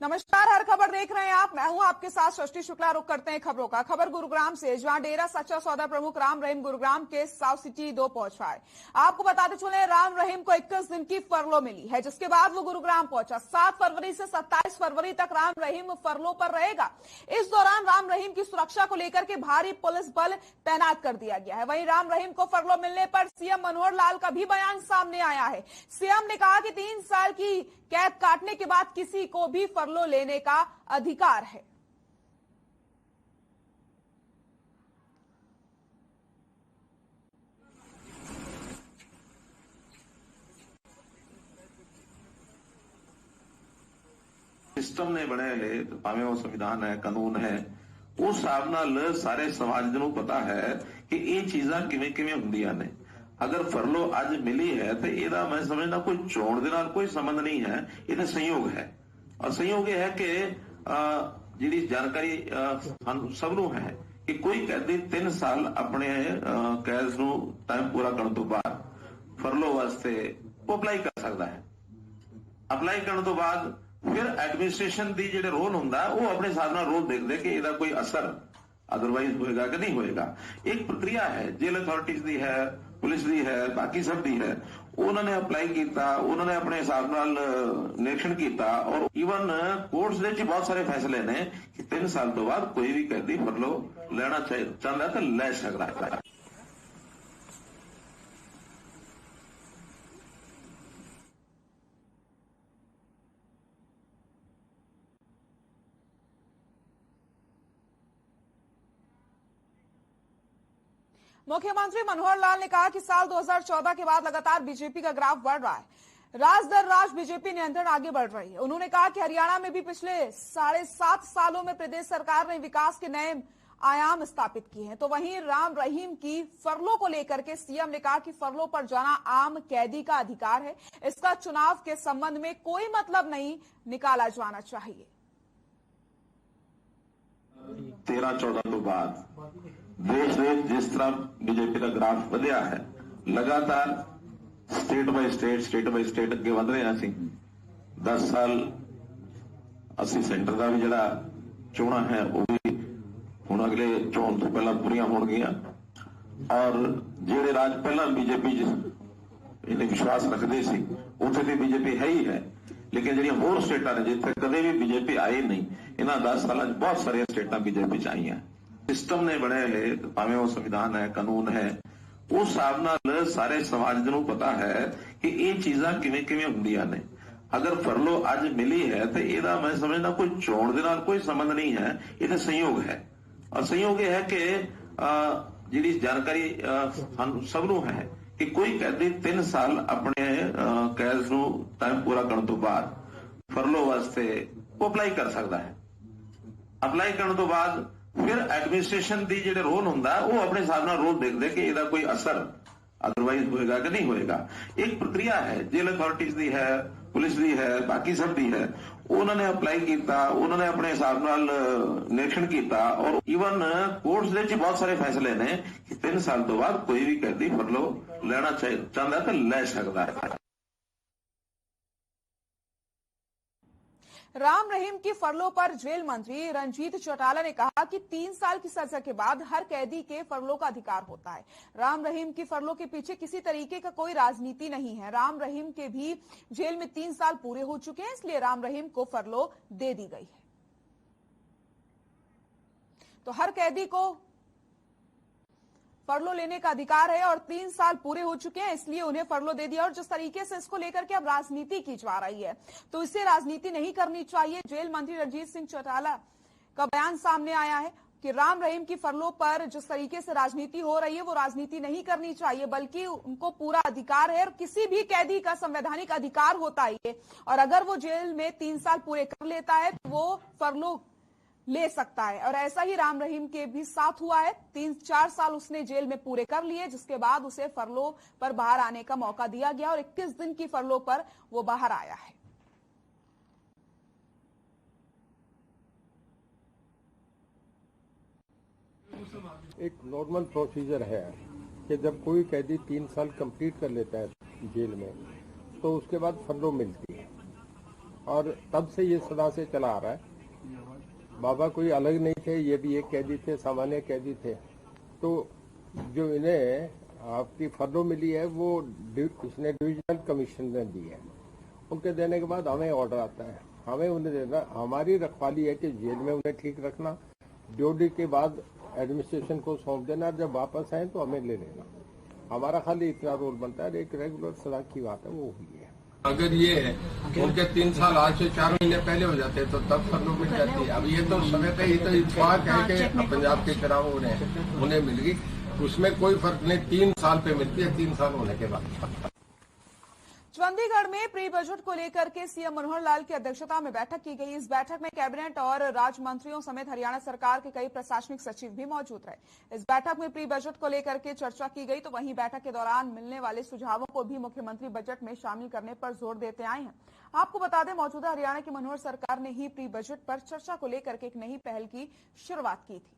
नमस्कार, हर खबर देख रहे हैं आप। मैं हूं आपके साथ सृष्टि शुक्ला। रुक करते हैं खबरों का। खबर गुरुग्राम से, जहां डेरा सच्चा सौदा प्रमुख राम रहीम गुरुग्राम के साउथ सिटी 2 पहुंच पाए। आपको बताते चले, राम रहीम को 21 दिन की फरलो मिली है, जिसके बाद वो गुरुग्राम पहुंचा। 7 फरवरी से 27 फरवरी तक राम रहीम फरलो पर रहेगा। इस दौरान राम रहीम की सुरक्षा को लेकर के भारी पुलिस बल तैनात कर दिया गया है। वहीं राम रहीम को फरलो मिलने पर सीएम मनोहर लाल का भी बयान सामने आया है। सीएम ने कहा कि 3 साल की कैद काटने के बाद किसी को भी फरलो लेने का अधिकार है। सिस्टम ने बनाए भावें वो संविधान है, कानून है, उस हिसाब नाल सारे समाज ਨੂੰ पता है कि ਇਹ ਚੀਜ਼ਾਂ ਕਿਵੇਂ ਕਿਵੇਂ ਹੁੰਦੀਆਂ ਨੇ। अगर फरलो अज मिली है तो ਇਹਦਾ मैं समझना कोई चोण ਦੇ ਨਾਲ कोई संबंध नहीं है, ये तो संयोग है। और संयोग ये है कि जी जानकारी सब नूं है कि कोई कैदी 3 साल अपने कैद नूं टाइम पूरा करने तो बाद फरलो वास्ते वो अप्लाई कर सकता है। अप्लाई करने तो बाद फिर एडमिनिस्ट्रेशन की जो रोल होंगे वो अपने हिसाब नाल रोल देखते कि इसका कोई असर अदरवाइज होएगा कि नहीं होएगा। एक प्रक्रिया है, जेल अथॉरिटीज की है, पुलिस की है, बाकी सब की है। उन्होंने अप्लाई किया, उन्होंने अपने हिसाब नाल निरीक्षण किया और इवन कोर्ट्स दे बहुत सारे फैसले ने कि 3 साल तो बाद कोई भी कैदी फरलो लेना चाहता है तो ले सकता है। मुख्यमंत्री मनोहर लाल ने कहा कि साल 2014 के बाद लगातार बीजेपी का ग्राफ बढ़ रहा है। राज दर राज बीजेपी नियंत्रण आगे बढ़ रही है। उन्होंने कहा कि हरियाणा में भी पिछले 7.5 सालों में प्रदेश सरकार ने विकास के नए आयाम स्थापित किए हैं। तो वहीं राम रहीम की फरलो को लेकर के सीएम ने कहा कि फरलो पर जाना आम कैदी का अधिकार है, इसका चुनाव के संबंध में कोई मतलब नहीं निकाला जाना चाहिए। 13-14 तो बाद देश में जिस तरह बीजेपी का ग्राफ बढ़िया है, लगातार स्टेट बाय स्टेट अगे बढ़ रहे हैं। 10 साल असि सेंटर का भी जरा चोणा है वो भी हुण अगले चोण तो पहला पूरी होणगियां। और जेड़े राज पहला बीजेपी इन्हें विश्वास रखते सी उत्थे भी बीजेपी है ही है, लेकिन जी होर स्टेटा ने जिथे कदे भी बीजेपी आई नहीं, इन्हां 10 साल बहुत सारे स्टेटा बीजेपी च आई हैं। सिस्टम ने बनाए भावें वो संविधान है, कानून है, उस हिसाब नाल सारे समाज ਨੂੰ पता है कि ਇਹ ਚੀਜ਼ਾਂ ਕਿਵੇਂ ਕਿਵੇਂ ਹੁੰਦੀਆਂ ਨੇ। अगर फरलो अज मिली है तो ਇਹਦਾ मैं समझना कोई चोण ਦੇ ਨਾਲ कोई संबंध नहीं है, ये तो संयोग है। और संयोग ये है कि जी जानकारी सब नूं है कि कोई कैदी 3 साल अपने कैद नूं टाइम पूरा करने तो बाद फरलो वास्ते वो अप्लाई कर सकता है। अप्लाई करने तो बाद फिर एडमिनिस्ट्रेशन की जो रोल होंगे वो अपने हिसाब नाल रोल देखते कि इसका कोई असर अदरवाइज होएगा कि नहीं होएगा। एक प्रक्रिया है, जेल अथॉरिटीज की है, पुलिस की है, बाकी सब की है। उन्होंने अप्लाई किया, उन्होंने अपने हिसाब नाल निरीक्षण किया और इवन कोर्ट्स दे बहुत सारे फैसले ने कि 3 साल तो बाद कोई भी कैदी फरलो लेना चाहता है तो ले सकता है। राम रहीम की फरलो पर जेल मंत्री रंजीत चौटाला ने कहा कि 3 साल की सजा के बाद हर कैदी के फरलो का अधिकार होता है। राम रहीम की फरलो के पीछे किसी तरीके का कोई राजनीति नहीं है। राम रहीम के भी जेल में 3 साल पूरे हो चुके हैं, इसलिए राम रहीम को फरलो दे दी गई है। तो हर कैदी को फरलो लेने का अधिकार है और 3 साल पूरे हो चुके हैं, इसलिए उन्हें फरलो दे दिया। और जिस तरीके से इसको लेकर के अब राजनीति की जा रही है, तो इससे राजनीति नहीं करनी चाहिए। जेल मंत्री रंजीत सिंह चौटाला का बयान सामने आया है कि राम रहीम की फरलो पर जिस तरीके से राजनीति हो रही है वो राजनीति नहीं करनी चाहिए, बल्कि उनको पूरा अधिकार है और किसी भी कैदी का संवैधानिक अधिकार होता है। और अगर वो जेल में 3 साल पूरे कर लेता है तो वो फरलो ले सकता है। और ऐसा ही राम रहीम के भी साथ हुआ है। 3-4 साल उसने जेल में पूरे कर लिए, जिसके बाद उसे फरलो पर बाहर आने का मौका दिया गया और 21 दिन की फरलो पर वो बाहर आया है। एक नॉर्मल प्रोसीजर है कि जब कोई कैदी 3 साल कंप्लीट कर लेता है जेल में तो उसके बाद फरलो मिलती है। और तब से ये सदा से चला आ रहा है। बाबा कोई अलग नहीं थे, ये भी एक कैदी थे, सामान्य कैदी थे। तो जो इन्हें आपकी फर्लो मिली है वो इसने डिविजनल कमीशन ने दी है। उनके देने के बाद हमें ऑर्डर आता है, हमें उन्हें देना। हमारी रखवाली है कि जेल में उन्हें ठीक रखना, ड्यूटी के बाद एडमिनिस्ट्रेशन को सौंप देना, जब वापस आए तो हमें ले लेना। हमारा खाली इतना रोल बनता है। एक रेगुलर सदा की बात है, वो हुई है। अगर ये उनके 3 साल आज से 4 महीने पहले हो जाते तो तब फर्लो मिल जाती है। अब ये तो समय पे ही तो इत्तेफाक है कि पंजाब के चुनाव उन्हें मिल गई, उसमें कोई फर्क नहीं। 3 साल पे मिलती है, 3 साल होने के बाद। चंडीगढ़ में प्री बजट को लेकर के सीएम मनोहर लाल की अध्यक्षता में बैठक की गई। इस बैठक में कैबिनेट और राज्य मंत्रियों समेत हरियाणा सरकार के कई प्रशासनिक सचिव भी मौजूद रहे। इस बैठक में प्री बजट को लेकर के चर्चा की गई। तो वहीं बैठक के दौरान मिलने वाले सुझावों को भी मुख्यमंत्री बजट में शामिल करने पर जोर देते आए हैं। आपको बता दें, मौजूदा हरियाणा की मनोहर सरकार ने ही प्री बजट पर चर्चा को लेकर के एक नई पहल की शुरुआत की थी।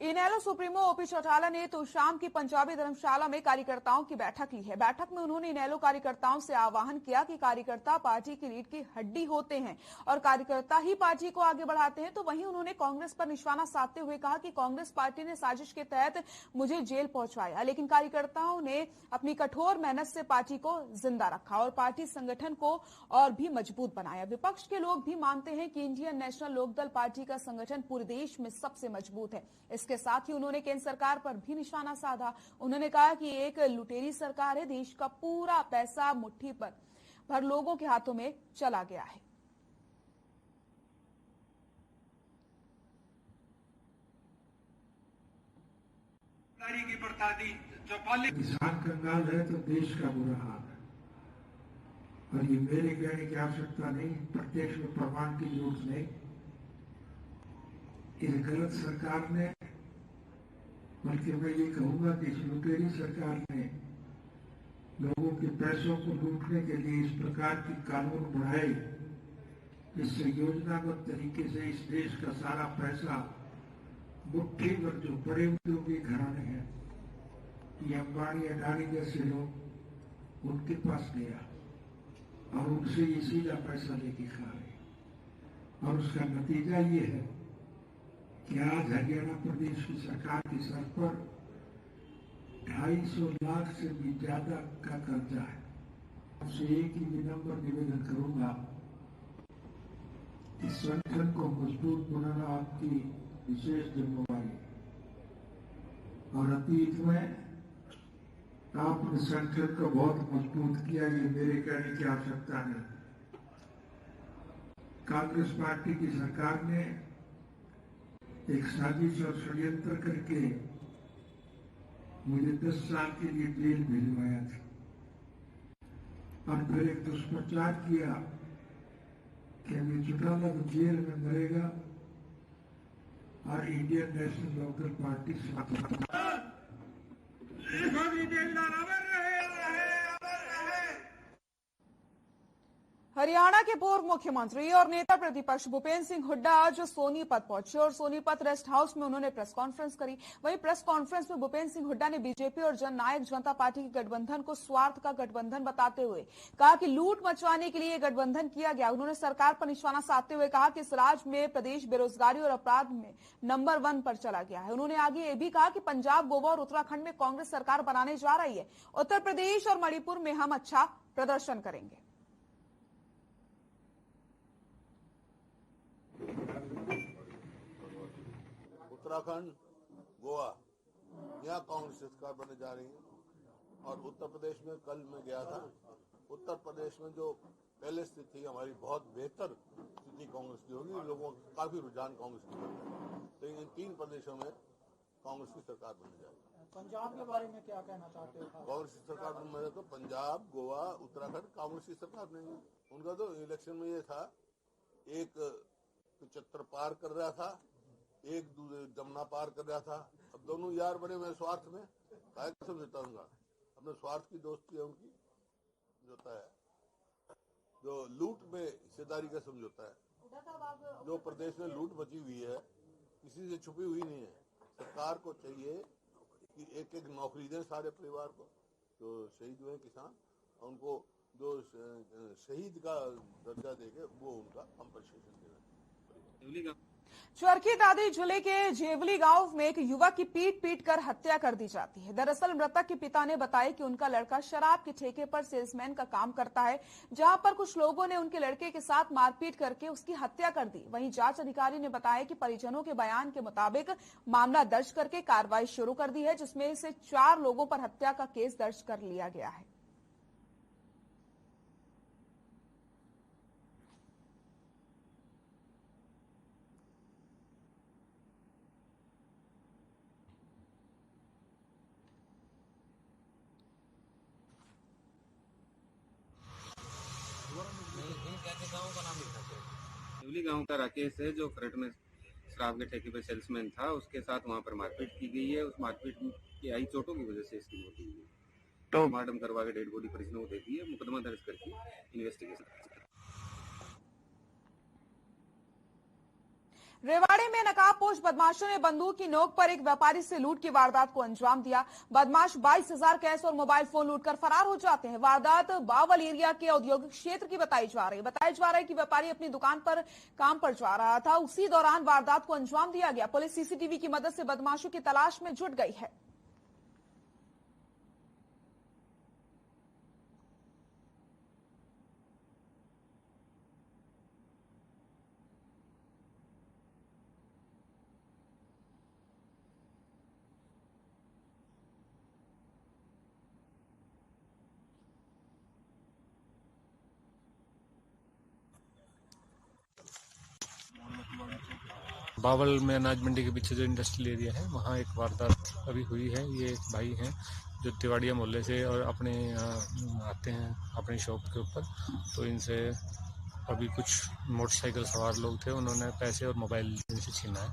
इनेलो सुप्रीमो ओपी चौटाला ने तो शाम की पंजाबी धर्मशाला में कार्यकर्ताओं की बैठक ली है। बैठक में उन्होंने इनेलो कार्यकर्ताओं से आह्वान किया कि कार्यकर्ता पार्टी की रीढ़ की हड्डी होते हैं और कार्यकर्ता ही पार्टी को आगे बढ़ाते हैं। तो वहीं उन्होंने कांग्रेस पर निशाना साधते हुए कहा कि कांग्रेस पार्टी ने साजिश के तहत मुझे जेल पहुंचाया, लेकिन कार्यकर्ताओं ने अपनी कठोर मेहनत से पार्टी को जिंदा रखा और पार्टी संगठन को और भी मजबूत बनाया। विपक्ष के लोग भी मानते हैं कि इंडियन नेशनल लोकदल पार्टी का संगठन पूरे देश में सबसे मजबूत है। इसके साथ ही उन्होंने केंद्र सरकार पर भी निशाना साधा। उन्होंने कहा कि एक लुटेरी सरकार है, देश का पूरा पैसा मुट्ठी भर लोगों के हाथों में चला गया है। की बरसाती चौपाली किसान कंगाल है तो देश का बुरा हाल है। और ये मेरे कहने की आवश्यकता नहीं, प्रत्यक्ष में प्रमाण की जरूरत नहीं। इस गलत सरकार ने, बल्कि मैं ये कहूंगा कि इस लुटेरी सरकार ने लोगों के पैसों को लूटने के लिए इस प्रकार की कानून बनाए, जिससे योजनाबद्ध तरीके से इस देश का सारा पैसा मुट्ठी भर जो बड़े उद्योगी घराने हैं, ये अंबानी अडानी जैसे लोग, उनके पास गया और उनसे ये सीधा पैसा लेके खा रहे। और उसका नतीजा ये है कि आज हरियाणा प्रदेश की सरकार की सर पर 250 लाख से भी ज्यादा का कर्जा है। आपसे एक ही विनम्र निवेदन करूंगा कि संगठन को मजबूत बनाना आपकी विशेष जिम्मेवारी है। और अतीत में आपने संगठन को बहुत मजबूत किया, ये मेरे कहने की आवश्यकता नहीं। कांग्रेस पार्टी की सरकार ने एक साजिश और षड्यंत्र करके मुझे 10 साल के लिए जेल भिजवाया था और फिर एक दुष्प्रचार किया कि अभी चौटाला तो जेल में मरेगा और Indian national Lok Dal party Haryana के पूर्व मुख्यमंत्री और नेता प्रतिपक्ष भूपेंद्र सिंह हुड्डा आज सोनीपत पहुंचे और सोनीपत रेस्ट हाउस में उन्होंने प्रेस कॉन्फ्रेंस करी। वहीं प्रेस कॉन्फ्रेंस में भूपेंद्र सिंह हुड्डा ने बीजेपी और जननायक जनता पार्टी के गठबंधन को स्वार्थ का गठबंधन बताते हुए कहा कि लूट मचवाने के लिए गठबंधन किया गया। उन्होंने सरकार पर निशाना साधते हुए कहा कि इस राज्य में प्रदेश बेरोजगारी और अपराध में नंबर 1 पर चला गया है। उन्होंने आगे ये भी कहा कि पंजाब, गोवा और उत्तराखंड में कांग्रेस सरकार बनाने जा रही है। उत्तर प्रदेश और मणिपुर में हम अच्छा प्रदर्शन करेंगे। उत्तराखंड, गोवा, यहाँ कांग्रेस सरकार बनने जा रही है। और उत्तर प्रदेश में कल मैं गया था। उत्तर प्रदेश में जो पहले स्थिति थी हमारी, बहुत बेहतर स्थिति कांग्रेस की होगी। लोगों का काफी रुझान कांग्रेस की है। तो इन 3 प्रदेशों में कांग्रेस की सरकार बनने जा रही है। पंजाब के बारे में क्या कहना चाहते हो? कांग्रेस की सरकार बनने तो पंजाब, गोवा, उत्तराखंड कांग्रेस की सरकार नहीं है। उनका तो इलेक्शन में ये था, एक 75 पार कर रहा था, एक दूसरे जमुना पार कर रहा था। अब दोनों यार बने हुए स्वार्थ में, काय समझौता होगा? अपने स्वार्थ की दोस्ती है उनकी, समझौता है। जो लूट में हिस्सेदारी का समझौता है, जो प्रदेश में लूट मची हुई है किसी से छुपी हुई नहीं है। सरकार को चाहिए कि एक एक नौकरी दें सारे परिवार को, जो शहीद हुए किसान, उनको जो शहीद का दर्जा देके वो उनका कंपनसेशन देना। चरखी दादरी जिले के जेवली गांव में एक युवक की पीट कर हत्या कर दी जाती है। दरअसल मृतक के पिता ने बताया कि उनका लड़का शराब के ठेके पर सेल्समैन का काम करता है, जहां पर कुछ लोगों ने उनके लड़के के साथ मारपीट करके उसकी हत्या कर दी। वहीं जांच अधिकारी ने बताया कि परिजनों के बयान के मुताबिक मामला दर्ज करके कार्रवाई शुरू कर दी है, जिसमें से 4 लोगों पर हत्या का केस दर्ज कर लिया गया है। शिवली गांव का राकेश है, जो खरट में शराब के ठेके पर सेल्समैन था। उसके साथ वहां पर मारपीट की गई है। उस मारपीट की आई चोटों की वजह से इसकी मौत हुई है। तो पोस्टमार्टम करवा के डेड बॉडी परिजनों को दे दी है। मुकदमा दर्ज करके इन्वेस्टिगेशन। रेवाड़ी में नकाबपोश बदमाशों ने बंदूक की नोक पर एक व्यापारी से लूट की वारदात को अंजाम दिया। बदमाश 22,000 कैश और मोबाइल फोन लूटकर फरार हो जाते हैं। वारदात बावल एरिया के औद्योगिक क्षेत्र की बताई जा रही है कि व्यापारी अपनी दुकान पर काम पर जा रहा था। उसी दौरान वारदात को अंजाम दिया गया। पुलिस सीसीटीवी की मदद से बदमाशों की तलाश में जुट गई है। बावल में अनाज मंडी के पीछे जो इंडस्ट्रियल एरिया है, वहाँ एक वारदात अभी हुई है। ये एक भाई हैं जो तिवाड़िया मोहल्ले से और अपने आते हैं अपनी शॉप के ऊपर। तो इनसे अभी कुछ मोटरसाइकिल सवार लोग थे, उन्होंने पैसे और मोबाइल इनसे छीना है।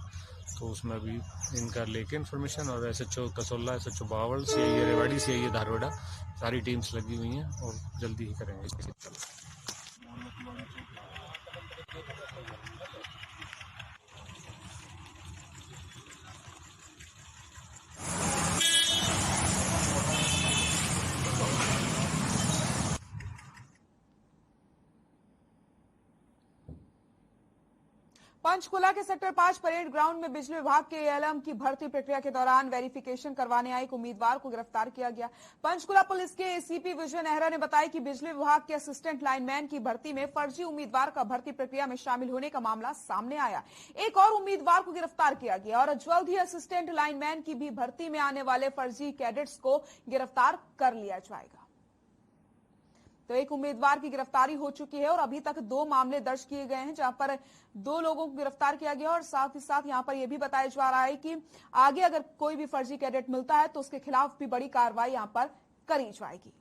तो उसमें अभी इनका लेके इन्फॉर्मेशन और SHO Kasola, SHO Bawal, CI Rewari, CI धारवाड़ा, सारी टीम्स लगी हुई हैं और जल्दी ही करेंगे। पंचकुला के सेक्टर 5 परेड ग्राउंड में बिजली विभाग के ALM की भर्ती प्रक्रिया के दौरान वेरिफिकेशन करवाने आए एक उम्मीदवार को गिरफ्तार किया गया। पंचकुला पुलिस के ACP विजय नेहरा ने बताया कि बिजली विभाग के असिस्टेंट लाइनमैन की भर्ती में फर्जी उम्मीदवार का भर्ती प्रक्रिया में शामिल होने का मामला सामने आया। एक और उम्मीदवार को गिरफ्तार किया गया और जल्द ही असिस्टेंट लाइनमैन की भी भर्ती में आने वाले फर्जी कैडेट्स को गिरफ्तार कर लिया जाएगा। तो एक उम्मीदवार की गिरफ्तारी हो चुकी है और अभी तक 2 मामले दर्ज किए गए हैं, जहां पर 2 लोगों को गिरफ्तार किया गया और साथ ही साथ यहां पर यह भी बताया जा रहा है कि आगे अगर कोई भी फर्जी कैडेट मिलता है तो उसके खिलाफ भी बड़ी कार्रवाई यहां पर करी जाएगी।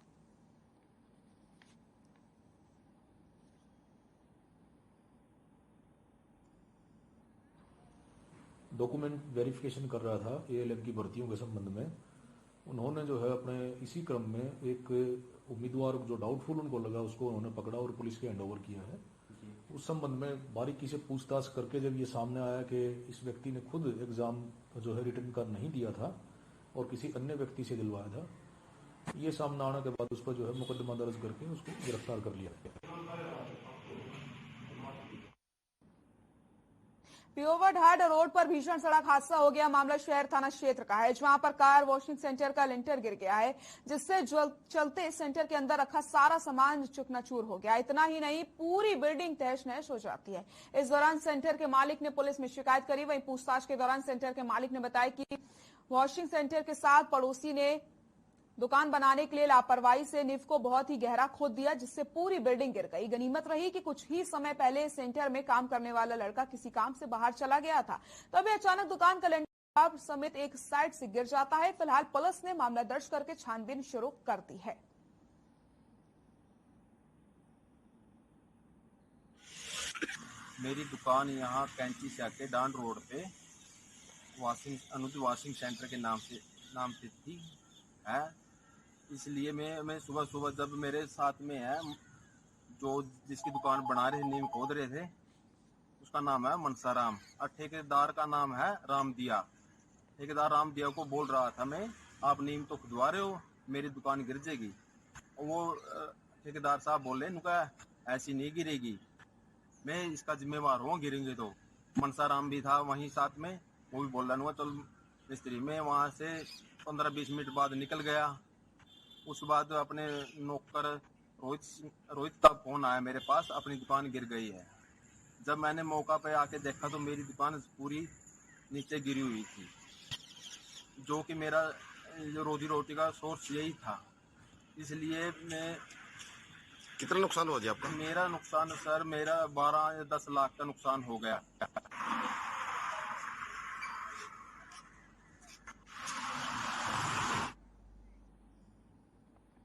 डॉक्यूमेंट वेरिफिकेशन कर रहा था ALM की भर्तियों के संबंध में। उन्होंने जो है अपने इसी क्रम में एक उम्मीदवार जो डाउटफुल उनको लगा उसको उन्होंने पकड़ा और पुलिस के हैंडओवर किया है। उस संबंध में बारीकी से पूछताछ करके जब ये सामने आया कि इस व्यक्ति ने खुद एग्जाम जो है रिटर्न कर नहीं दिया था और किसी अन्य व्यक्ति से दिलवाया था, ये सामने आने के बाद उस पर जो है मुकदमा दर्ज करके उसको गिरफ्तार कर लिया गया। पिओवरढाट रोड पर भीषण सड़क हादसा हो गया। मामला शहर थाना क्षेत्र का है, जहां पर कार वॉशिंग सेंटर का लिंटर गिर गया है, जिससे चलते सेंटर के अंदर रखा सारा सामान चकनाचूर हो गया। इतना ही नहीं, पूरी बिल्डिंग तहस नहस हो जाती है। इस दौरान सेंटर के मालिक ने पुलिस में शिकायत करी। वहीं पूछताछ के दौरान सेंटर के मालिक ने बताया कि वॉशिंग सेंटर के साथ पड़ोसी ने दुकान बनाने के लिए लापरवाही से नींव को बहुत ही गहरा खोद दिया, जिससे पूरी बिल्डिंग गिर गई। गनीमत रही कि कुछ ही समय पहले सेंटर में काम करने वाला लड़का किसी काम से बाहर चला गया था, तभी अचानक दुकान का लिंटर समेत एक साइड से गिर जाता है। फिलहाल पुलिस ने मामला दर्ज करके छानबीन शुरू कर दी है। मेरी दुकान यहाँ कैंची से आके डांड रोड पे अनुज वॉशिंग सेंटर के नाम से थी है। इसलिए मैं सुबह जब मेरे साथ में है जो जिसकी दुकान बना रहे नींव खोद रहे थे, उसका नाम है मनसाराम और ठेकेदार का नाम है रामदिया। ठेकेदार रामदिया को बोल रहा था मैं, आप नीम तो खुदवा रहे हो, मेरी दुकान गिर जाएगी। वो ठेकेदार साहब बोले नुका ऐसी नहीं गिरेगी, मैं इसका जिम्मेवार हूँ, गिरेंगे तो। मनसाराम भी था वहीं साथ में, वो भी बोल रहा चल मिस्त्री। मैं वहाँ से 15-20 मिनट बाद निकल गया। उस बाद अपने नौकर रोहित का फोन आया मेरे पास, अपनी दुकान गिर गई है। जब मैंने मौका पे आके देखा तो मेरी दुकान पूरी नीचे गिरी हुई थी, जो कि मेरा जो रोजी रोटी का सोर्स यही था। इसलिए मैं कितना नुकसान हो गया आपका? मेरा नुकसान सर, मेरा 12 या 10 लाख का नुकसान हो गया।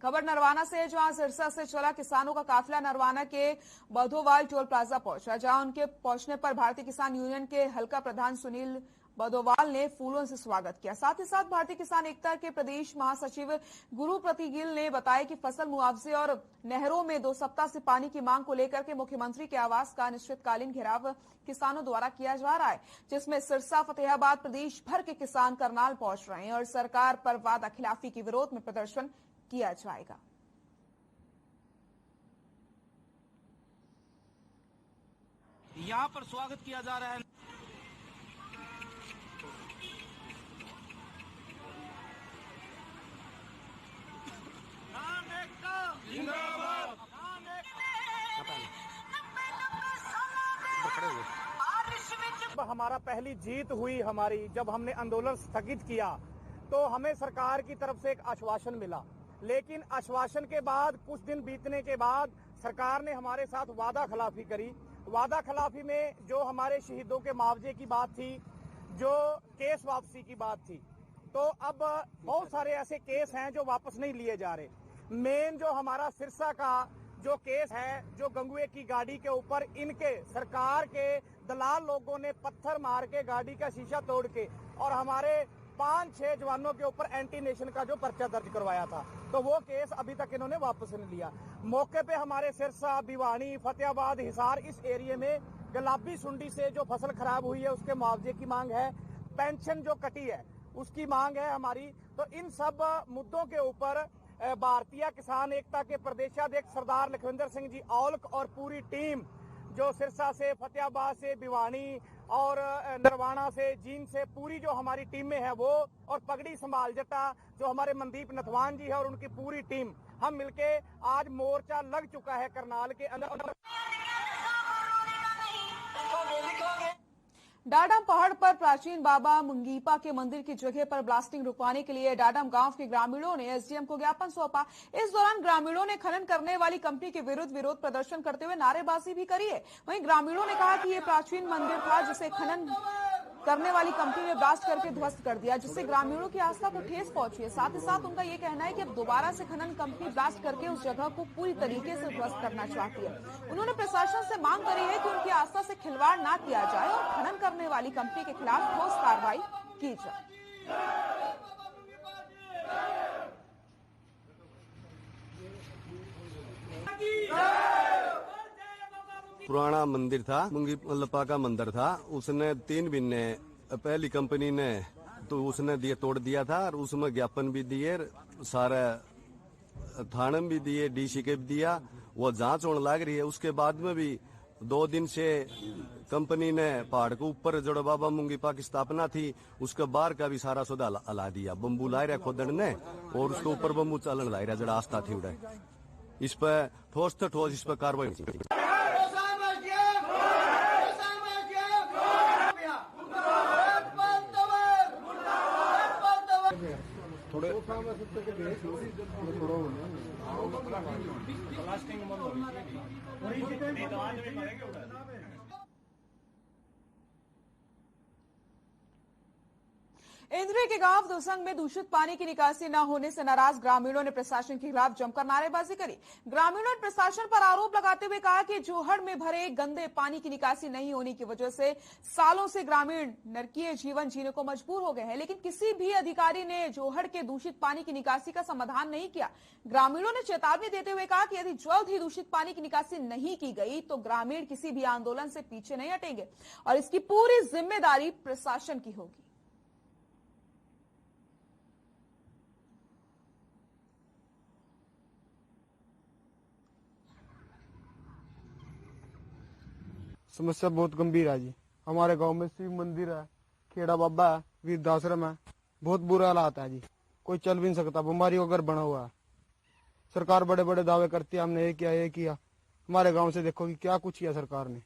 खबर नरवाना से है, जहां सिरसा से चला किसानों का काफिला नरवाना के बधोवाल टोल प्लाजा पहुंचा, जहां उनके पहुंचने पर भारतीय किसान यूनियन के हल्का प्रधान सुनील बधोवाल ने फूलों से स्वागत किया। साथ ही साथ भारतीय किसान एकता के प्रदेश महासचिव गुरुप्रति गिल ने बताया कि फसल मुआवजे और नहरों में 2 सप्ताह से पानी की मांग को लेकर के मुख्यमंत्री के आवास का अनिश्चितकालीन घेराव किसानों द्वारा किया जा रहा है, जिसमें सिरसा, फतेहाबाद, प्रदेश भर के किसान करनाल पहुंच रहे हैं और सरकार पर वादा खिलाफी के विरोध में प्रदर्शन किया जाएगा। यहाँ पर स्वागत किया जा रहा है। हमारा पहली जीत हुई हमारी, जब हमने आंदोलन स्थगित किया तो हमें सरकार की तरफ से एक आश्वासन मिला, लेकिन आश्वासन के बाद कुछ दिन बीतने के बाद सरकार ने हमारे साथ वादा खिलाफी करी। वादा खिलाफी में जो हमारे शहीदों के मुआवजे की बात थी, जो केस वापसी की बात थी, तो अब बहुत सारे ऐसे केस हैं जो वापस नहीं लिए जा रहे। मेन जो हमारा सिरसा का जो केस है, जो गंगुए की गाड़ी के ऊपर इनके सरकार के दलाल लोगों ने पत्थर मार के गाड़ी का शीशा तोड़ के और हमारे 5-6 जवानों के ऊपर एंटी नेशन का जो पर्चा दर्ज करवाया था, तो वो केस अभी तक इन्होंने वापस नहीं लिया। मौके पे हमारे सिरसा, भिवानी, फतेहाबाद, हिसार इस एरिया में गुलाबी सुंडी से जो फसल खराब हुई है उसके मुआवजे की मांग है, पेंशन जो कटी है उसकी मांग है हमारी। तो इन सब मुद्दों के ऊपर भारतीय किसान एकता के प्रदेशाध्यक्ष सरदार लखविंदर सिंह जी औलख और पूरी टीम जो सिरसा से, फतेहाबाद से, भिवानी और नरवाना से, जींद से पूरी जो हमारी टीमें हैं वो, और पगड़ी संभाल जट्टा जो हमारे मनदीप नथवान जी है और उनकी पूरी टीम, हम मिलके आज मोर्चा लग चुका है करनाल के अंदर। डाडम पहाड़ पर प्राचीन बाबा मुंगीपा के मंदिर की जगह पर ब्लास्टिंग रुकवाने के लिए डाडम गांव के ग्रामीणों ने एसडीएम को ज्ञापन सौंपा। इस दौरान ग्रामीणों ने खनन करने वाली कंपनी के विरुद्ध विरोध प्रदर्शन करते हुए नारेबाजी भी करी है। वहीं ग्रामीणों ने कहा कि ये प्राचीन मंदिर था जिसे खनन करने वाली कंपनी ने ब्लास्ट करके ध्वस्त कर दिया, जिससे ग्रामीणों की आस्था को ठेस पहुंची है। साथ ही साथ उनका ये कहना है कि अब दोबारा से खनन कंपनी ब्लास्ट करके उस जगह को पूरी तरीके से ध्वस्त करना चाहती है। उन्होंने प्रशासन से मांग करी है कि उनकी आस्था से खिलवाड़ ना किया जाए और खनन करने वाली कंपनी के खिलाफ ठोस कार्रवाई की जाए। पुराना मंदिर था, मुंगीपा का मंदिर था। उसने 3 महीने पहली कंपनी ने तो उसने तोड़ दिया था और उसमें ज्ञापन भी दिए, सारे थाने भी दिए, डीसी के भी दिया। वो जांच होने लग रही है। उसके बाद में भी 2 दिन से कंपनी ने पहाड़ के ऊपर जो बाबा मुंगीपा की स्थापना थी उसके बाहर का भी सारा सौदा हला दिया। बम्बू ला रहा खोदड़ ने और उसके ऊपर बम्बू चलन ला रहा जड़ा आस्था थी उड़े। इस पर ठोस तो ठोस इस पर कार्रवाई होनी। थोड़े इंद्री के गांव दुसंग में दूषित पानी की निकासी न होने से नाराज ग्रामीणों ने प्रशासन के खिलाफ जमकर नारेबाजी करी। ग्रामीणों ने प्रशासन पर आरोप लगाते हुए कहा कि जोहड़ में भरे गंदे पानी की निकासी नहीं होने की वजह से सालों से ग्रामीण नरकीय जीवन जीने को मजबूर हो गए हैं, लेकिन किसी भी अधिकारी ने जोहड़ के दूषित पानी की निकासी का समाधान नहीं किया। ग्रामीणों ने चेतावनी देते हुए कहा कि यदि जल्द ही दूषित पानी की निकासी नहीं की गई तो ग्रामीण किसी भी आंदोलन से पीछे नहीं हटेंगे और इसकी पूरी जिम्मेदारी प्रशासन की होगी। समस्या बहुत गंभीर है जी। हमारे गांव में शिव मंदिर है, खेड़ा बाबा है, वृद्धाश्रम है, बहुत बुरा हालात है जी। कोई चल भी नहीं सकता, बीमारियों का घर बना हुआ है। सरकार बड़े बड़े दावे करती है, हमने ये किया। हमारे गांव से देखो कि क्या कुछ किया सरकार ने।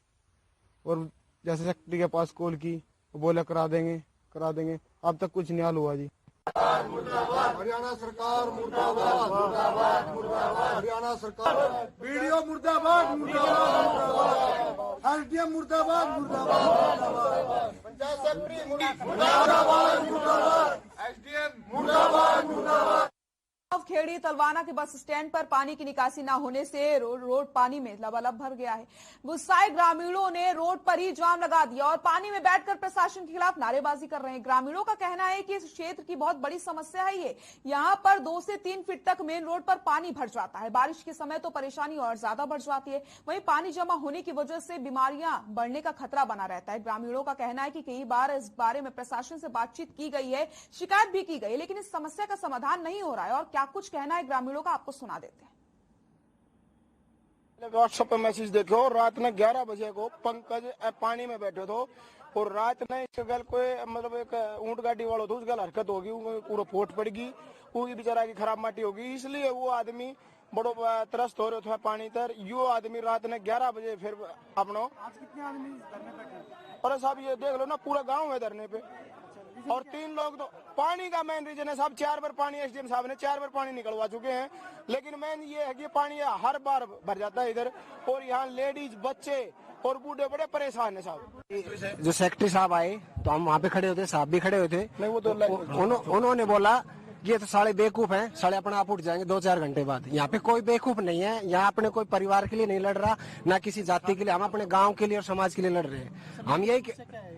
और जैसे सेक्रेटरी के पास कॉल की, वो बोले करा देंगे, अब तक कुछ नहीं हल हुआ जी। हरियाणा सरकार मुर्दाबाद, मुर्दाबाद, मुर्दाबाद। हरियाणा सरकार वीडियो मुर्दाबाद, मुर्दाबाद। एसडीएम मुर्दाबाद, मुर्दाबाद। पंचायत सेक्रेटरी मुर्दाबाद, मुर्दाबाद। एसडीएम मुर्दाबाद, मुर्दाबाद। खेड़ी तलवाना के बस स्टैंड पर पानी की निकासी न होने से रोड पानी में लबालब भर गया है। गुस्साए ग्रामीणों ने रोड पर ही जाम लगा दिया और पानी में बैठकर प्रशासन के खिलाफ नारेबाजी कर रहे हैं। ग्रामीणों का कहना है कि इस क्षेत्र की बहुत बड़ी समस्या है ये। यहाँ पर 2 से 3 फीट तक मेन रोड पर पानी भर जाता है। बारिश के समय तो परेशानी और ज्यादा बढ़ जाती है। वहीं पानी जमा होने की वजह से बीमारियां बढ़ने का खतरा बना रहता है। ग्रामीणों का कहना है कि कई बार इस बारे में प्रशासन से बातचीत की गई है, शिकायत भी की गई, लेकिन इस समस्या का समाधान नहीं हो रहा है। और कुछ कहना है ग्रामीणों का, आपको सुना देते हैं। व्हाट्सएप पे मैसेज देखो, रात में 11 बजे को पंकज पानी में बैठे थे और रात में इसके गल कोई मतलब एक ऊंट गाड़ी वाला था, उस गल हरकत होगी, पूरा फोट पड़गी, उसकी बेचारा की खराब माटी होगी, इसलिए वो आदमी बड़ो त्रस्त हो रहे थे पानी तर। यो आदमी रात में 11 बजे फिर अपनो। आज कितने आदमी धरने पे? अरे साहब ये देख लो ना, पूरा गाँव है धरने पे और 3 लोग तो पानी का मेन रीजन है साहब। 4 बार पानी एसडीएम साहब ने 4 बार पानी निकलवा चुके हैं, लेकिन मेन ये है कि पानी हर बार भर जाता है इधर और यहाँ लेडीज, बच्चे और बूढ़े बड़े परेशान है साहब। जो सेक्रेटरी साहब आए तो हम वहाँ पे खड़े होते, साहब भी खड़े हुए थे। नहीं वो तो उन्होंने बोला ये तो साले बेवकूफ हैं, साले अपने आप उठ जाएंगे 2-4 घंटे बाद। यहाँ पे कोई बेवकूफ नहीं है, यहाँ अपने कोई परिवार के लिए नहीं लड़ रहा, ना किसी जाति के लिए, हम अपने गांव के लिए और समाज के लिए लड़ रहे हैं। हम यही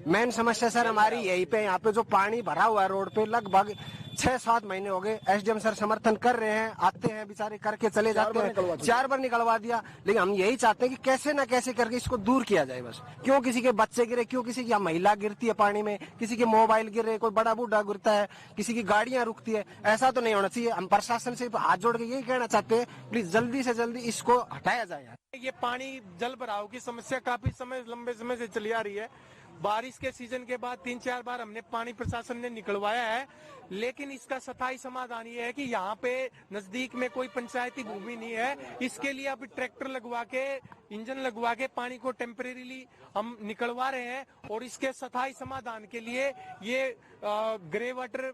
मेन समस्या सर हमारी यही पे, यहाँ पे जो पानी भरा हुआ है रोड पे, लगभग 6-7 महीने हो गए। एसडीएम सर समर्थन कर रहे हैं, आते हैं बेचारे करके चले जाते हैं, 4 बार निकलवा दिया, लेकिन हम यही चाहते हैं कि कैसे ना कैसे करके इसको दूर किया जाए बस। क्यों किसी के बच्चे गिरे, क्यों किसी की महिला गिरती है पानी में, किसी के मोबाइल गिरे, कोई बड़ा बूढ़ा गिरता है, किसी की गाड़ियां रुकती है, ऐसा तो नहीं होना चाहिए। हम प्रशासन से हाथ जोड़ के यही कहना चाहते हैं, प्लीज जल्दी से जल्दी इसको हटाया जाए। ये पानी जल भराव की समस्या काफी लंबे समय से चली आ रही है। बारिश के सीजन के बाद 3-4 बार हमने पानी प्रशासन ने निकलवाया है, लेकिन इसका स्थायी समाधान ये है कि यहाँ पे नजदीक में कोई पंचायती भूमि नहीं है। इसके लिए अभी ट्रैक्टर लगवा के, इंजन लगवा के पानी को टेम्परेरीली हम निकलवा रहे हैं और इसके स्थायी समाधान के लिए ये ग्रे वाटर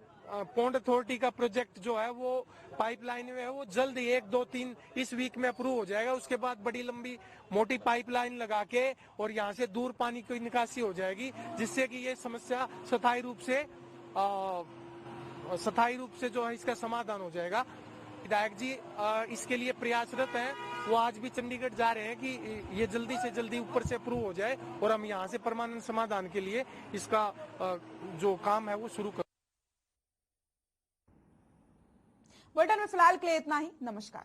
पॉन्ड अथॉरिटी का प्रोजेक्ट जो है वो पाइपलाइन में है, वो जल्द 1-2-3 इस वीक में अप्रूव हो जाएगा। उसके बाद बड़ी लंबी मोटी पाइपलाइन लगा के और यहाँ से दूर पानी की निकासी हो जाएगी, जिससे कि ये समस्या स्थायी रूप से जो है इसका समाधान हो जाएगा। विधायक जी इसके लिए प्रयासरत हैं, वो आज भी चंडीगढ़ जा रहे हैं कि ये जल्दी से जल्दी ऊपर से अप्रूव हो जाए और हम यहाँ से परमानेंट समाधान के लिए इसका जो काम है वो शुरू कर। बुलेटिन में फिलहाल के लिए इतना ही। नमस्कार।